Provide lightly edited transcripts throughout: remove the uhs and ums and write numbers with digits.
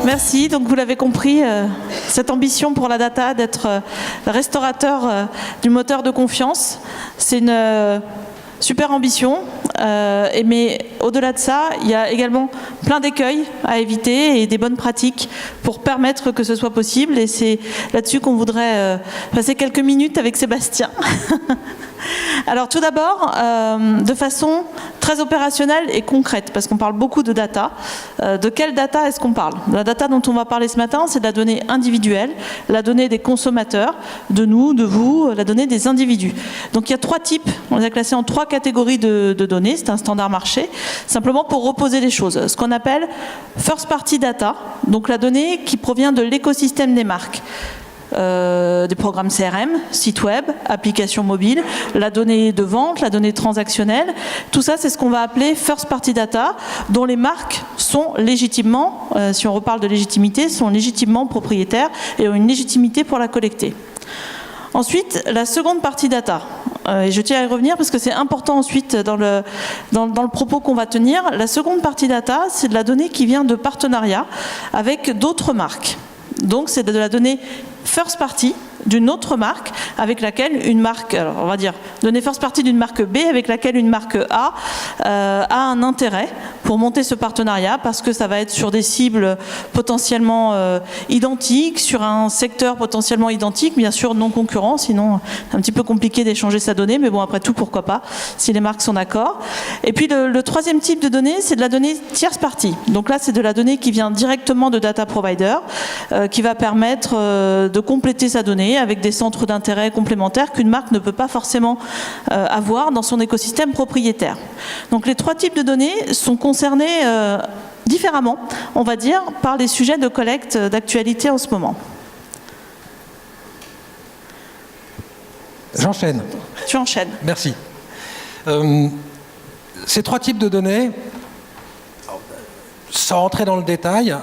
Merci. Donc vous l'avez compris, cette ambition pour la data d'être le restaurateur du moteur de confiance, c'est une super ambition. Mais au-delà de ça, il y a également plein d'écueils à éviter et des bonnes pratiques pour permettre que ce soit possible. Et c'est là-dessus qu'on voudrait passer quelques minutes avec Sébastien. Alors tout d'abord, de façon très opérationnelle et concrète, parce qu'on parle beaucoup de data. De quelle data est-ce qu'on parle? La data dont on va parler ce matin, c'est de la donnée individuelle, la donnée des consommateurs, de nous, de vous, la donnée des individus. Donc il y a trois types, on les a classés en trois catégories de données, c'est un standard marché, simplement pour reposer les choses. Ce qu'on appelle first party data, donc la donnée qui provient de l'écosystème des marques. Des programmes CRM, sites web, applications mobiles, la donnée de vente, la donnée transactionnelle. Tout ça, c'est ce qu'on va appeler first party data, dont les marques sont légitimement, si on reparle de légitimité, sont légitimement propriétaires et ont une légitimité pour la collecter. Ensuite, la seconde partie data. Et je tiens à y revenir parce que c'est important ensuite dans le propos qu'on va tenir. La seconde partie data, c'est de la donnée qui vient de partenariats avec d'autres marques. Donc c'est de la donnée first party d'une autre marque avec laquelle une marque, alors on va dire donner first party d'une marque B avec laquelle une marque A a un intérêt pour monter ce partenariat parce que ça va être sur des cibles potentiellement identiques, sur un secteur potentiellement identique, bien sûr non concurrent, sinon c'est un petit peu compliqué d'échanger sa donnée, mais bon après tout pourquoi pas si les marques sont d'accord. Et puis le troisième type de données, c'est de la donnée tierce party. Donc là c'est de la donnée qui vient directement de data provider, qui va permettre de compléter sa donnée avec des centres d'intérêt complémentaires qu'une marque ne peut pas forcément avoir dans son écosystème propriétaire. Donc les trois types de données sont concernés différemment, on va dire, par les sujets de collecte d'actualité en ce moment. J'enchaîne. Tu enchaînes. Merci. Ces trois types de données, sans rentrer dans le détail,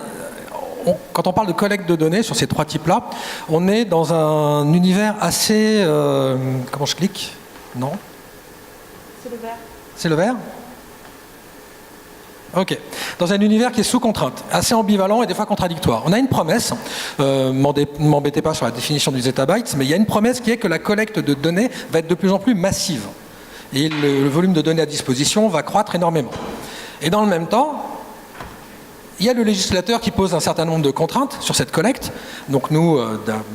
quand on parle de collecte de données sur ces trois types-là, on est dans un univers assez... comment je clique? Non? C'est le vert. C'est le vert? Ok. Dans un univers qui est sous contrainte, assez ambivalent et des fois contradictoire. On a une promesse, m'embêtez pas sur la définition du zettabyte, mais il y a une promesse qui est que la collecte de données va être de plus en plus massive. Et le volume de données à disposition va croître énormément. Et dans le même temps, il y a le législateur qui pose un certain nombre de contraintes sur cette collecte. Donc nous,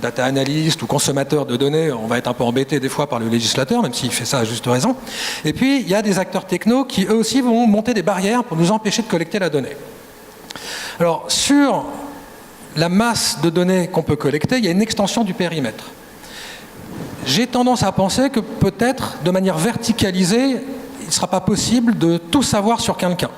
data analystes ou consommateurs de données, on va être un peu embêtés des fois par le législateur, même s'il fait ça à juste raison. Et puis, il y a des acteurs techno qui, eux aussi, vont monter des barrières pour nous empêcher de collecter la donnée. Alors, sur la masse de données qu'on peut collecter, il y a une extension du périmètre. J'ai tendance à penser que peut-être, de manière verticalisée, il ne sera pas possible de tout savoir sur quelqu'un.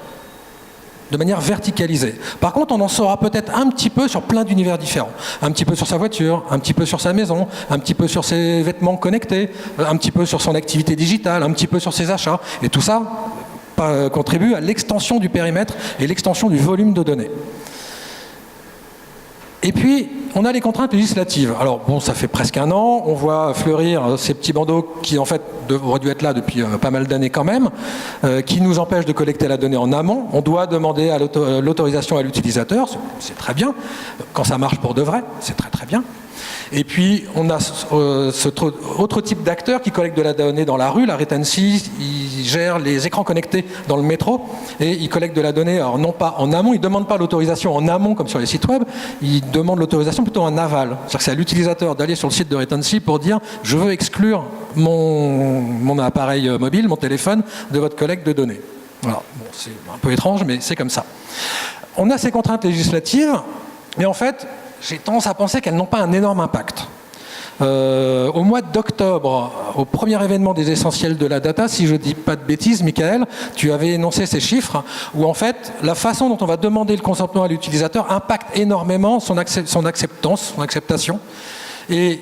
De manière verticalisée. Par contre, on en saura peut-être un petit peu sur plein d'univers différents. Un petit peu sur sa voiture, un petit peu sur sa maison, un petit peu sur ses vêtements connectés, un petit peu sur son activité digitale, un petit peu sur ses achats. Et tout ça contribue à l'extension du périmètre et l'extension du volume de données. Et puis, on a les contraintes législatives. Alors, bon, ça fait presque un an, on voit fleurir ces petits bandeaux qui, en fait, auraient dû être là depuis pas mal d'années quand même, qui nous empêchent de collecter la donnée en amont. On doit demander à l'autorisation à l'utilisateur, c'est très bien. Quand ça marche pour de vrai, c'est très très bien. Et puis, on a autre type d'acteurs qui collectent de la donnée dans la rue. La Retency, ils gèrent les écrans connectés dans le métro et ils collectent de la donnée, alors non pas en amont, ils ne demandent pas l'autorisation en amont comme sur les sites web, ils demandent l'autorisation plutôt en aval. C'est-à-dire que c'est à l'utilisateur d'aller sur le site de Retency pour dire « je veux exclure mon appareil mobile, mon téléphone, de votre collecte de données ». Voilà. Bon, c'est un peu étrange, mais c'est comme ça. On a ces contraintes législatives, mais en fait, j'ai tendance à penser qu'elles n'ont pas un énorme impact. Au mois d'octobre, au premier événement des essentiels de la data, si je ne dis pas de bêtises, Michael, tu avais énoncé ces chiffres, où en fait, la façon dont on va demander le consentement à l'utilisateur impacte énormément son acceptance, son acceptation. Et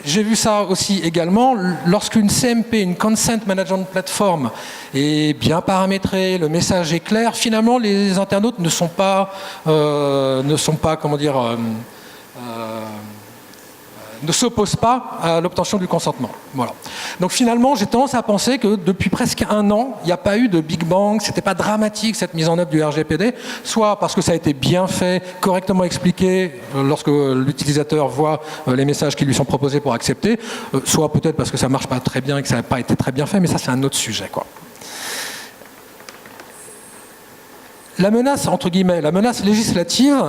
j'ai vu ça aussi également, lorsqu'une CMP, une Consent Management Platform, est bien paramétrée, le message est clair, finalement les internautes ne sont pas comment dire, ne s'oppose pas à l'obtention du consentement. Voilà. Donc finalement, j'ai tendance à penser que depuis presque un an, il n'y a pas eu de Big Bang, c'était pas dramatique cette mise en œuvre du RGPD, soit parce que ça a été bien fait, correctement expliqué lorsque l'utilisateur voit les messages qui lui sont proposés pour accepter, soit peut-être parce que ça marche pas très bien et que ça n'a pas été très bien fait, mais ça c'est un autre sujet, quoi. La menace, entre guillemets, la menace législative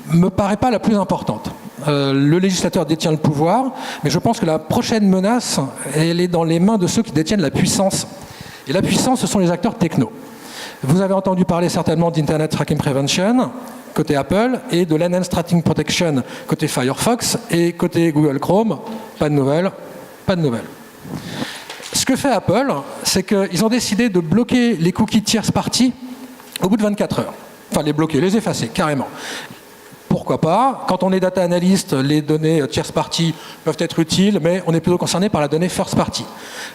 me paraît pas la plus importante. Le législateur détient le pouvoir, mais je pense que la prochaine menace, elle est dans les mains de ceux qui détiennent la puissance. Et la puissance, ce sont les acteurs techno. Vous avez entendu parler certainement d'Internet Tracking Prevention, côté Apple, et de l'Enhanced Tracking Protection, côté Firefox, et côté Google Chrome, pas de nouvelles, pas de nouvelles. Ce que fait Apple, c'est qu'ils ont décidé de bloquer les cookies tierce parties au bout de 24 heures. Enfin, les bloquer, les effacer, carrément. Pourquoi pas? Quand on est data analyst, les données tierce party peuvent être utiles, mais on est plutôt concerné par la donnée first party.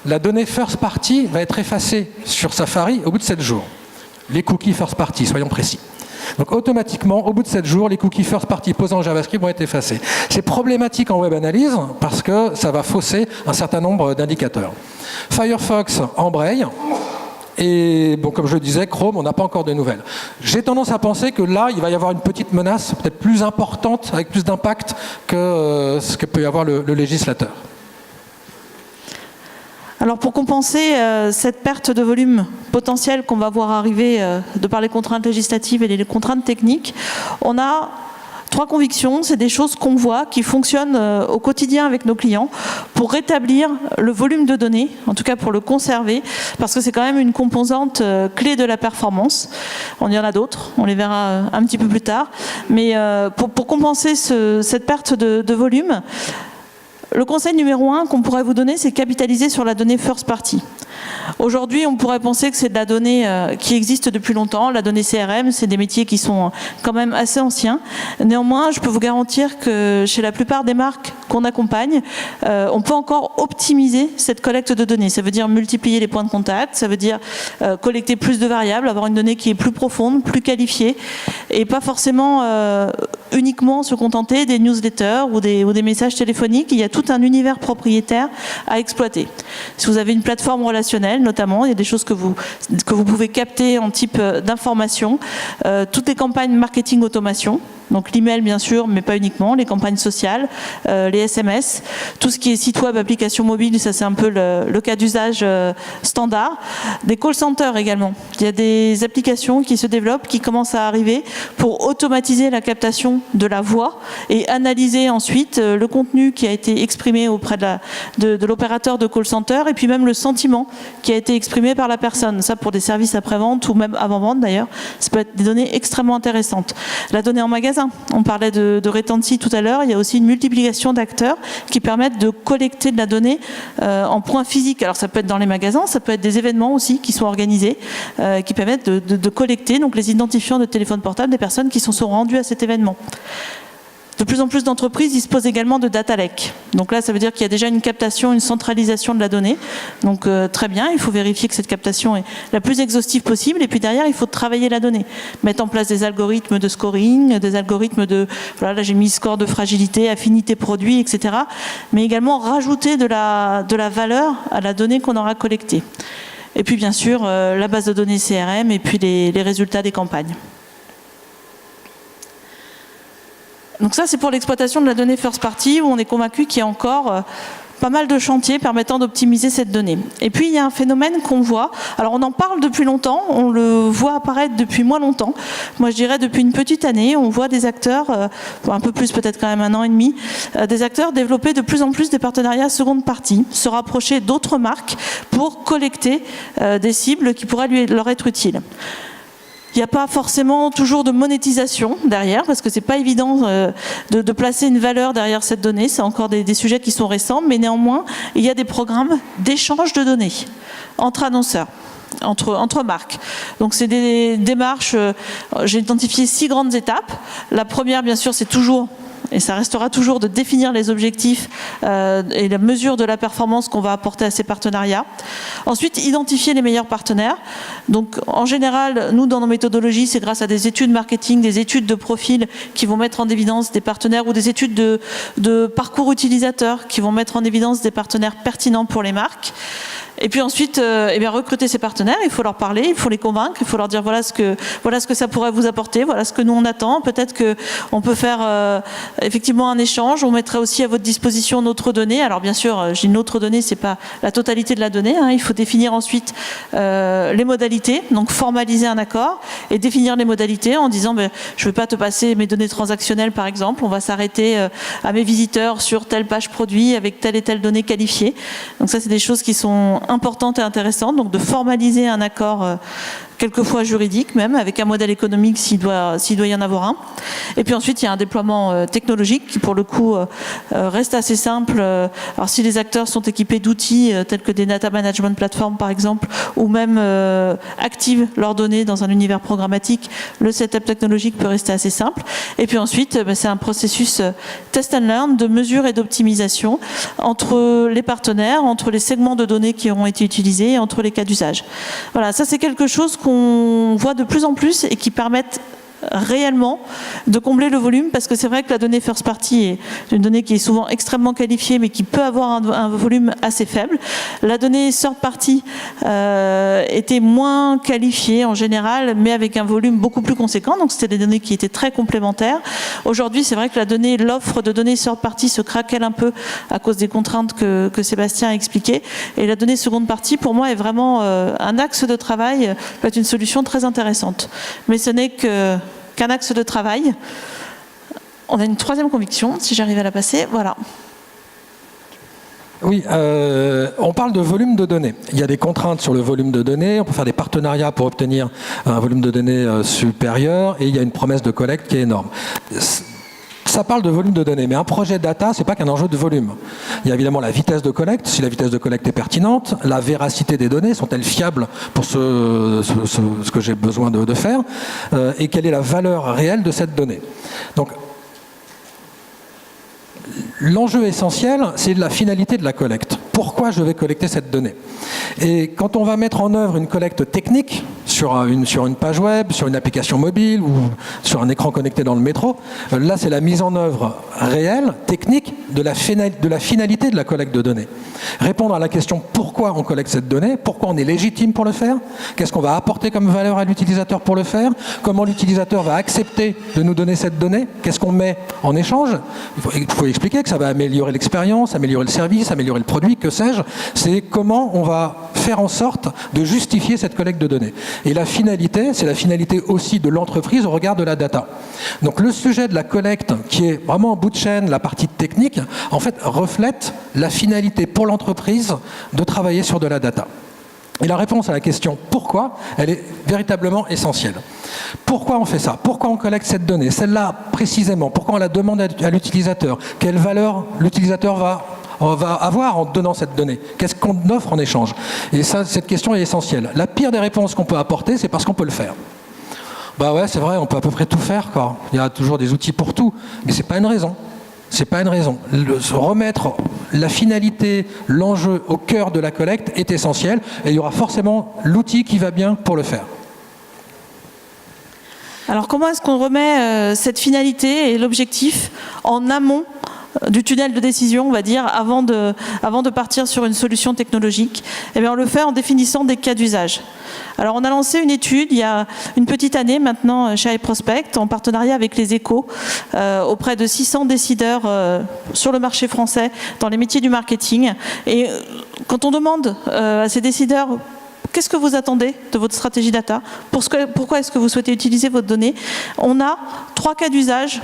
La donnée first party va être effacée sur Safari au bout de 7 jours. Les cookies first party, soyons précis. Donc automatiquement, au bout de 7 jours, les cookies first party posés en JavaScript vont être effacés. C'est problématique en web analyse parce que ça va fausser un certain nombre d'indicateurs. Firefox embraye. Et bon, comme je le disais, Chrome, on n'a pas encore de nouvelles. J'ai tendance à penser que là, il va y avoir une petite menace, peut-être plus importante, avec plus d'impact que ce que peut y avoir le législateur. Alors pour compenser cette perte de volume potentiel qu'on va voir arriver de par les contraintes législatives et les contraintes techniques, on a 3 convictions, c'est des choses qu'on voit, qui fonctionnent au quotidien avec nos clients pour rétablir le volume de données, en tout cas pour le conserver, parce que c'est quand même une composante clé de la performance. On y en a d'autres, on les verra un petit peu plus tard. Mais pour compenser cette perte de volume, le conseil numéro 1 qu'on pourrait vous donner, c'est capitaliser sur la donnée first party. Aujourd'hui, on pourrait penser que c'est de la donnée qui existe depuis longtemps. La donnée CRM, c'est des métiers qui sont quand même assez anciens. Néanmoins, je peux vous garantir que chez la plupart des marques qu'on accompagne, on peut encore optimiser cette collecte de données. Ça veut dire multiplier les points de contact, ça veut dire collecter plus de variables, avoir une donnée qui est plus profonde, plus qualifiée, et pas forcément uniquement se contenter des newsletters ou des messages téléphoniques. Il y a tout un univers propriétaire à exploiter. Si vous avez une plateforme relationnelle, notamment, il y a des choses que vous pouvez capter en type d'information. Toutes les campagnes marketing automation, donc l'email bien sûr, mais pas uniquement, les campagnes sociales, les SMS, tout ce qui est site web, application mobile, ça c'est un peu le cas d'usage standard. Des call centers également. Il y a des applications qui se développent, qui commencent à arriver pour automatiser la captation de la voix et analyser ensuite le contenu qui a été exprimé auprès de l'opérateur de call center et puis même le sentiment qui a été exprimé par la personne. Ça pour des services après-vente ou même avant-vente d'ailleurs, ça peut être des données extrêmement intéressantes. La donnée en magasin, on parlait de retency tout à l'heure, il y a aussi une multiplication d'acteurs qui permettent de collecter de la donnée en points physiques. Alors ça peut être dans les magasins, ça peut être des événements aussi qui sont organisés, qui permettent de collecter donc les identifiants de téléphone portable des personnes qui sont rendues à cet événement. De plus en plus d'entreprises disposent également de data lake. Donc là, ça veut dire qu'il y a déjà une captation, une centralisation de la donnée. Donc très bien, il faut vérifier que cette captation est la plus exhaustive possible. Et puis derrière, il faut travailler la donnée. Mettre en place des algorithmes de scoring, des algorithmes de... Voilà, là j'ai mis score de fragilité, affinité produit, etc. Mais également rajouter de la valeur à la donnée qu'on aura collectée. Et puis bien sûr, la base de données CRM et puis les résultats des campagnes. Donc ça, c'est pour l'exploitation de la donnée first party, où on est convaincu qu'il y a encore pas mal de chantiers permettant d'optimiser cette donnée. Et puis, il y a un phénomène qu'on voit. Alors, on en parle depuis longtemps, on le voit apparaître depuis moins longtemps. Moi, je dirais depuis une petite année, on voit des acteurs, un peu plus peut-être quand même 1 an et demi, des acteurs développer de plus en plus des partenariats seconde partie, se rapprocher d'autres marques pour collecter des cibles qui pourraient leur être utiles. Il n'y a pas forcément toujours de monétisation derrière, parce que c'est pas évident de placer une valeur derrière cette donnée. C'est encore des sujets qui sont récents, mais néanmoins, il y a des programmes d'échange de données entre annonceurs, entre marques. Donc c'est des démarches, j'ai identifié 6 grandes étapes. La première, bien sûr, c'est toujours et ça restera toujours de définir les objectifs et la mesure de la performance qu'on va apporter à ces partenariats. Ensuite, identifier les meilleurs partenaires. Donc, en général, nous, dans nos méthodologies, c'est grâce à des études marketing, des études de profil qui vont mettre en évidence des partenaires ou des études de parcours utilisateurs qui vont mettre en évidence des partenaires pertinents pour les marques. Et puis ensuite, recruter ces partenaires, il faut leur parler, il faut les convaincre, il faut leur dire voilà ce que ça pourrait vous apporter, voilà ce que nous on attend. Peut-être qu'on peut faire effectivement un échange, on mettrait aussi à votre disposition notre donnée. Alors bien sûr, j'ai notre donnée, c'est pas la totalité de la donnée, hein. Il faut définir ensuite les modalités, donc formaliser un accord et définir les modalités en disant je ne veux pas te passer mes données transactionnelles par exemple, on va s'arrêter à mes visiteurs sur telle page produit avec telle et telle donnée qualifiée. Donc ça, c'est des choses qui sont importante et intéressante, donc de formaliser un accord quelquefois juridique même, avec un modèle économique s'il doit y en avoir un. Et puis ensuite, il y a un déploiement technologique qui, pour le coup, reste assez simple. Alors si les acteurs sont équipés d'outils tels que des data management platforms, par exemple, ou même activent leurs données dans un univers programmatique, le setup technologique peut rester assez simple. Et puis ensuite, c'est un processus test and learn de mesure et d'optimisation entre les partenaires, entre les segments de données qui auront été utilisés et entre les cas d'usage. Voilà, ça c'est quelque chose qu'on voit de plus en plus et qui permettent réellement de combler le volume, parce que c'est vrai que la donnée first party est une donnée qui est souvent extrêmement qualifiée mais qui peut avoir un volume assez faible. La donnée third party était moins qualifiée en général mais avec un volume beaucoup plus conséquent, donc c'était des données qui étaient très complémentaires. Aujourd'hui, c'est vrai que l'offre de données third party se craquelle un peu à cause des contraintes que Sébastien a expliquées, et la donnée seconde partie pour moi est vraiment un axe de travail, peut être une solution très intéressante, mais ce n'est qu'un axe de travail. On a une troisième conviction, si j'arrive à la passer, voilà. Oui, on parle de volume de données. Il y a des contraintes sur le volume de données, on peut faire des partenariats pour obtenir un volume de données supérieur, et il y a une promesse de collecte qui est énorme. Ça parle de volume de données, mais un projet data, c'est pas qu'un enjeu de volume. Il y a évidemment la vitesse de collecte, si la vitesse de collecte est pertinente, la véracité des données, sont-elles fiables pour ce que j'ai besoin de faire, et quelle est la valeur réelle de cette donnée. Donc, l'enjeu essentiel, c'est la finalité de la collecte. Pourquoi je vais collecter cette donnée? Et quand on va mettre en œuvre une collecte technique sur une page web, sur une application mobile ou sur un écran connecté dans le métro, là c'est la mise en œuvre réelle, technique, de la finalité de la collecte de données. Répondre à la question pourquoi on collecte cette donnée, pourquoi on est légitime pour le faire, qu'est-ce qu'on va apporter comme valeur à l'utilisateur pour le faire, comment l'utilisateur va accepter de nous donner cette donnée, qu'est-ce qu'on met en échange. Il faut expliquer que ça va améliorer l'expérience, améliorer le service, améliorer le produit, que sais-je. C'est comment on va faire en sorte de justifier cette collecte de données. Et la finalité, c'est la finalité aussi de l'entreprise au regard de la data. Donc le sujet de la collecte, qui est vraiment en bout de chaîne, la partie technique, en fait, reflète la finalité pour l'entreprise de travailler sur de la data. Et la réponse à la question « pourquoi ?», elle est véritablement essentielle. Pourquoi on fait ça? Pourquoi on collecte cette donnée? Celle-là précisément. Pourquoi on la demande à l'utilisateur? Quelle valeur l'utilisateur va avoir en donnant cette donnée? Qu'est-ce qu'on offre en échange? Et ça, cette question est essentielle. La pire des réponses qu'on peut apporter, c'est parce qu'on peut le faire. Bah ouais, c'est vrai, on peut à peu près tout faire, quoi. Il y a toujours des outils pour tout, mais c'est pas une raison. C'est pas une raison. Remettre la finalité, l'enjeu au cœur de la collecte est essentiel, et il y aura forcément l'outil qui va bien pour le faire. Alors comment est-ce qu'on remet cette finalité et l'objectif en amont du tunnel de décision, on va dire, avant de partir sur une solution technologique? Eh bien, on le fait en définissant des cas d'usage. Alors, on a lancé une étude il y a une petite année maintenant chez iProspect, en partenariat avec les Échos, auprès de 600 décideurs sur le marché français dans les métiers du marketing. Et quand on demande à ces décideurs qu'est-ce que vous attendez de votre stratégie data, pourquoi est-ce que vous souhaitez utiliser votre donnée, on a 3 cas d'usage.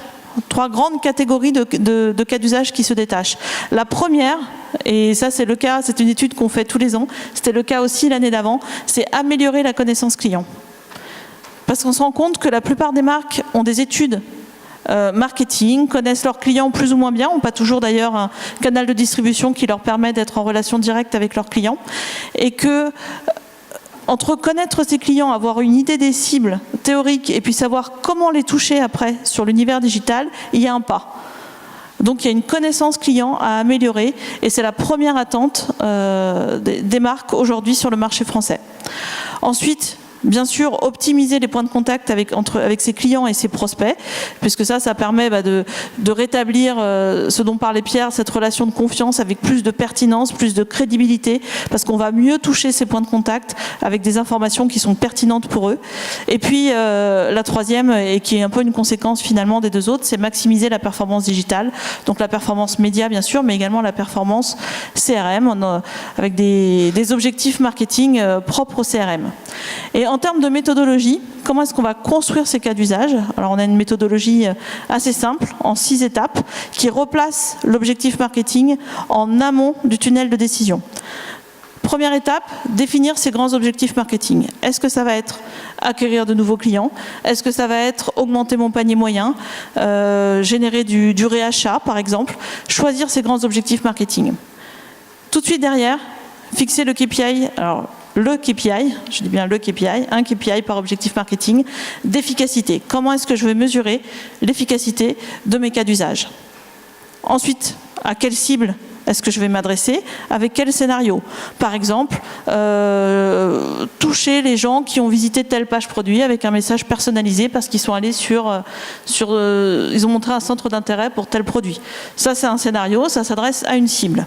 3 grandes catégories de cas d'usage qui se détachent. La première, et ça c'est le cas, c'est une étude qu'on fait tous les ans, c'était le cas aussi l'année d'avant, c'est améliorer la connaissance client. Parce qu'on se rend compte que la plupart des marques ont des études marketing, connaissent leurs clients plus ou moins bien, n'ont pas toujours d'ailleurs un canal de distribution qui leur permet d'être en relation directe avec leurs clients, et que entre connaître ses clients, avoir une idée des cibles théoriques et puis savoir comment les toucher après sur l'univers digital, il y a un pas. Donc il y a une connaissance client à améliorer et c'est la première attente des marques aujourd'hui sur le marché français. Ensuite, bien sûr, optimiser les points de contact avec ses clients et ses prospects, puisque ça permet de rétablir ce dont parlait Pierre, cette relation de confiance avec plus de pertinence, plus de crédibilité, parce qu'on va mieux toucher ces points de contact avec des informations qui sont pertinentes pour eux. Et puis, la troisième, et qui est un peu une conséquence finalement des deux autres, c'est maximiser la performance digitale, donc la performance média bien sûr, mais également la performance CRM, avec des objectifs marketing propres au CRM. Et en termes de méthodologie, comment est-ce qu'on va construire ces cas d'usage? Alors on a une méthodologie assez simple, en 6 étapes, qui replace l'objectif marketing en amont du tunnel de décision. Première étape, définir ses grands objectifs marketing. Est-ce que ça va être acquérir de nouveaux clients? Est-ce que ça va être augmenter mon panier moyen, générer du réachat par exemple? Choisir ses grands objectifs marketing. Tout de suite derrière, fixer le KPI. Alors, le KPI, je dis bien le KPI, un KPI par objectif marketing, d'efficacité. Comment est-ce que je vais mesurer l'efficacité de mes cas d'usage? Ensuite, à quelle cible est-ce que je vais m'adresser? Avec quel scénario? Par exemple, toucher les gens qui ont visité telle page produit avec un message personnalisé parce qu'ils sont allés ils ont montré un centre d'intérêt pour tel produit. Ça, c'est un scénario, ça s'adresse à une cible.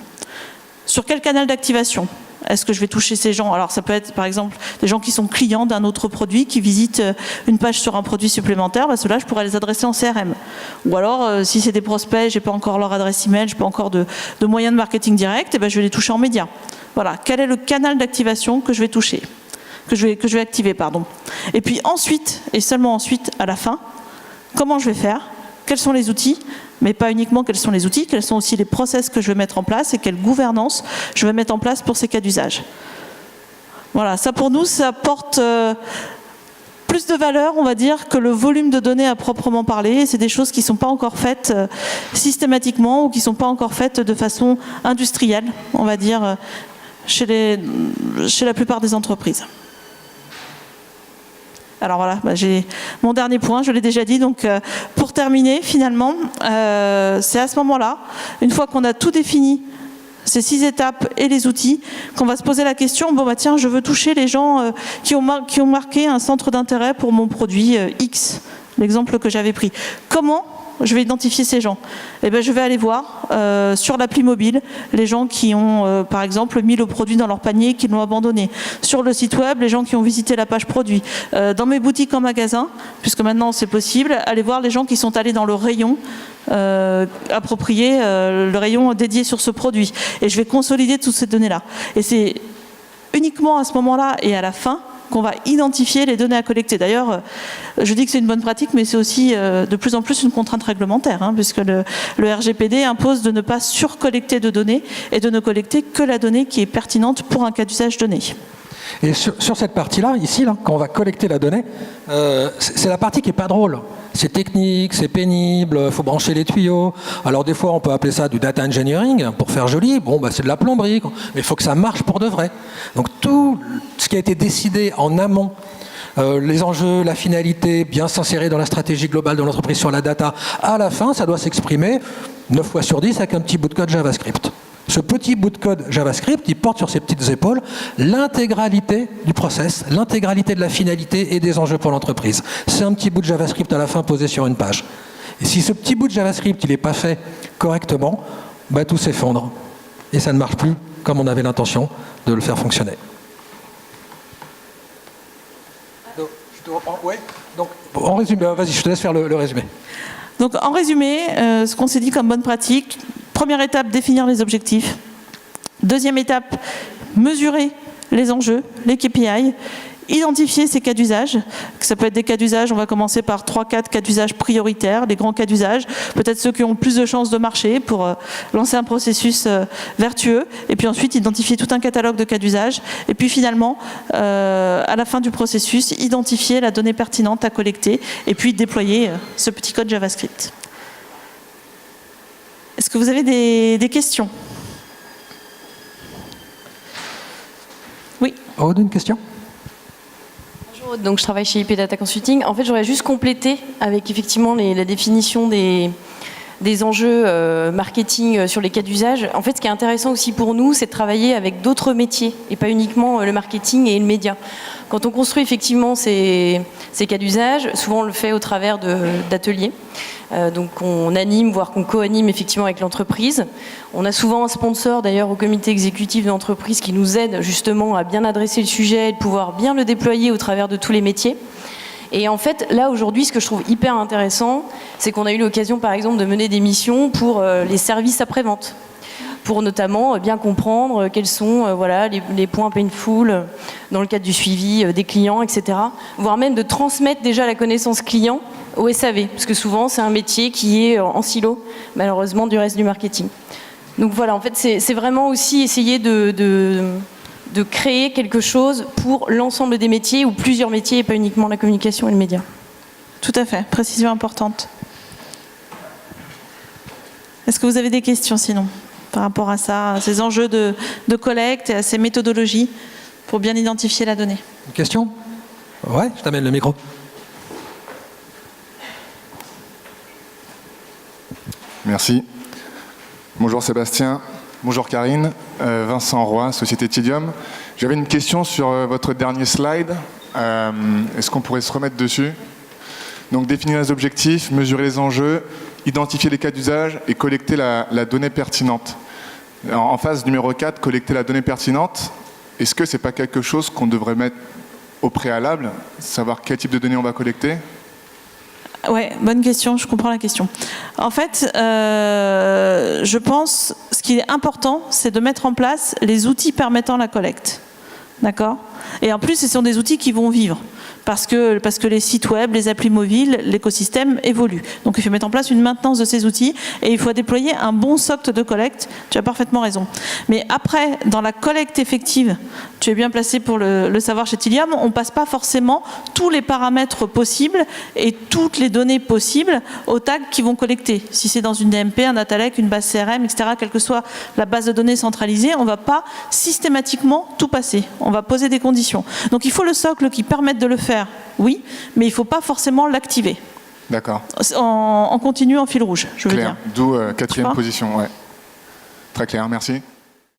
Sur quel canal d'activation est-ce que je vais toucher ces gens? Alors ça peut être par exemple des gens qui sont clients d'un autre produit, qui visitent une page sur un produit supplémentaire, ceux-là je pourrais les adresser en CRM. Ou alors si c'est des prospects, j'ai pas encore leur adresse email, j'ai pas encore de moyens de marketing direct, je vais les toucher en médias. Voilà, quel est le canal d'activation que je vais toucher, que je vais activer, pardon. Et puis ensuite, et seulement ensuite à la fin, comment je vais faire? Quels sont les outils? Mais pas uniquement quels sont les outils, quels sont aussi les process que je vais mettre en place et quelle gouvernance je vais mettre en place pour ces cas d'usage. Voilà, ça pour nous, ça apporte plus de valeur, on va dire, que le volume de données à proprement parler. C'est des choses qui ne sont pas encore faites systématiquement ou qui ne sont pas encore faites de façon industrielle, on va dire, chez la plupart des entreprises. Alors voilà, j'ai mon dernier point, je l'ai déjà dit. Donc pour terminer, finalement, c'est à ce moment-là, une fois qu'on a tout défini, ces 6 étapes et les outils, qu'on va se poser la question, tiens, je veux toucher les gens qui ont marqué un centre d'intérêt pour mon produit X, l'exemple que j'avais pris. Comment je vais identifier ces gens? Je vais aller voir sur l'appli mobile les gens qui ont, par exemple, mis le produit dans leur panier et qui l'ont abandonné. Sur le site web, les gens qui ont visité la page produit. Dans mes boutiques en magasin, puisque maintenant c'est possible, aller voir les gens qui sont allés dans le rayon approprié, le rayon dédié sur ce produit. Et je vais consolider toutes ces données-là. Et c'est uniquement à ce moment-là et à la fin qu'on va identifier les données à collecter. D'ailleurs, je dis que c'est une bonne pratique, mais c'est aussi de plus en plus une contrainte réglementaire, puisque le RGPD impose de ne pas surcollecter de données et de ne collecter que la donnée qui est pertinente pour un cas d'usage donné. Et sur cette partie-là, ici, quand on va collecter la donnée, c'est la partie qui n'est pas drôle. C'est technique, c'est pénible, il faut brancher les tuyaux. Alors des fois, on peut appeler ça du data engineering, pour faire joli. C'est de la plomberie, mais il faut que ça marche pour de vrai. Donc tout ce qui a été décidé en amont, les enjeux, la finalité, bien s'insérer dans la stratégie globale de l'entreprise sur la data, à la fin, ça doit s'exprimer 9 fois sur 10 avec un petit bout de code JavaScript. Ce petit bout de code JavaScript, il porte sur ses petites épaules l'intégralité du process, l'intégralité de la finalité et des enjeux pour l'entreprise. C'est un petit bout de JavaScript à la fin posé sur une page. Et si ce petit bout de JavaScript il n'est pas fait correctement, tout s'effondre. Et ça ne marche plus comme on avait l'intention de le faire fonctionner. Donc, en résumé, vas-y, je te laisse faire le résumé. Donc en résumé, ce qu'on s'est dit comme bonne pratique, première étape, définir les objectifs. Deuxième étape, mesurer les enjeux, les KPI. Identifier ces cas d'usage. Ça peut être des cas d'usage, on va commencer par 3-4 cas d'usage prioritaires, les grands cas d'usage, peut-être ceux qui ont plus de chances de marcher pour lancer un processus vertueux. Et puis ensuite, identifier tout un catalogue de cas d'usage. Et puis finalement, à la fin du processus, identifier la donnée pertinente à collecter et puis déployer ce petit code JavaScript. Est-ce que vous avez des questions? Oui. Aude, une question? Donc je travaille chez IP Data Consulting. En fait, j'aurais juste complété avec effectivement la définition des des enjeux marketing sur les cas d'usage. En fait, ce qui est intéressant aussi pour nous, c'est de travailler avec d'autres métiers et pas uniquement le marketing et le média. Quand on construit effectivement ces cas d'usage, souvent on le fait au travers d'ateliers. Donc on anime, voire qu'on co-anime effectivement avec l'entreprise. On a souvent un sponsor d'ailleurs au comité exécutif de l'entreprise qui nous aide justement à bien adresser le sujet et de pouvoir bien le déployer au travers de tous les métiers. Et en fait, là aujourd'hui, ce que je trouve hyper intéressant, c'est qu'on a eu l'occasion par exemple de mener des missions pour les services après-vente, pour notamment bien comprendre quels sont voilà, les points painful dans le cadre du suivi des clients, etc. Voire même de transmettre déjà la connaissance client au SAV, parce que souvent c'est un métier qui est en silo, malheureusement, du reste du marketing. Donc voilà, en fait, c'est vraiment aussi essayer de créer quelque chose pour l'ensemble des métiers, ou plusieurs métiers, et pas uniquement la communication et le média. Tout à fait, précision importante. Est-ce que vous avez des questions sinon par rapport à ça, à ces enjeux de collecte et à ces méthodologies pour bien identifier la donnée? Une question? Ouais, je t'amène le micro. Merci. Bonjour Sébastien, bonjour Karine, Vincent Roy, Société Tidium. J'avais une question sur votre dernier slide. Est-ce qu'on pourrait se remettre dessus? Donc définir les objectifs, mesurer les enjeux, identifier les cas d'usage et collecter la donnée pertinente. En phase numéro 4, collecter la donnée pertinente, est-ce que ce n'est pas quelque chose qu'on devrait mettre au préalable, savoir quel type de données on va collecter? Ouais, bonne question, je comprends la question. En fait, je pense ce qui est important, c'est de mettre en place les outils permettant la collecte. D'accord? Et en plus, ce sont des outils qui vont vivre. Parce que les sites web, les applis mobiles, l'écosystème évolue. Donc il faut mettre en place une maintenance de ces outils et il faut déployer un bon socle de collecte. Tu as parfaitement raison. Mais après, dans la collecte effective, tu es bien placé pour le savoir chez Tidium, on ne passe pas forcément tous les paramètres possibles et toutes les données possibles aux tags qui vont collecter. Si c'est dans une DMP, un data lake, une base CRM, etc., quelle que soit la base de données centralisée, on ne va pas systématiquement tout passer. On va poser des conditions. Donc il faut le socle qui permette de le faire. Oui, mais il ne faut pas forcément l'activer. D'accord. En continu, en fil rouge, je veux dire. D'où quatrième position, ouais. Très clair, merci.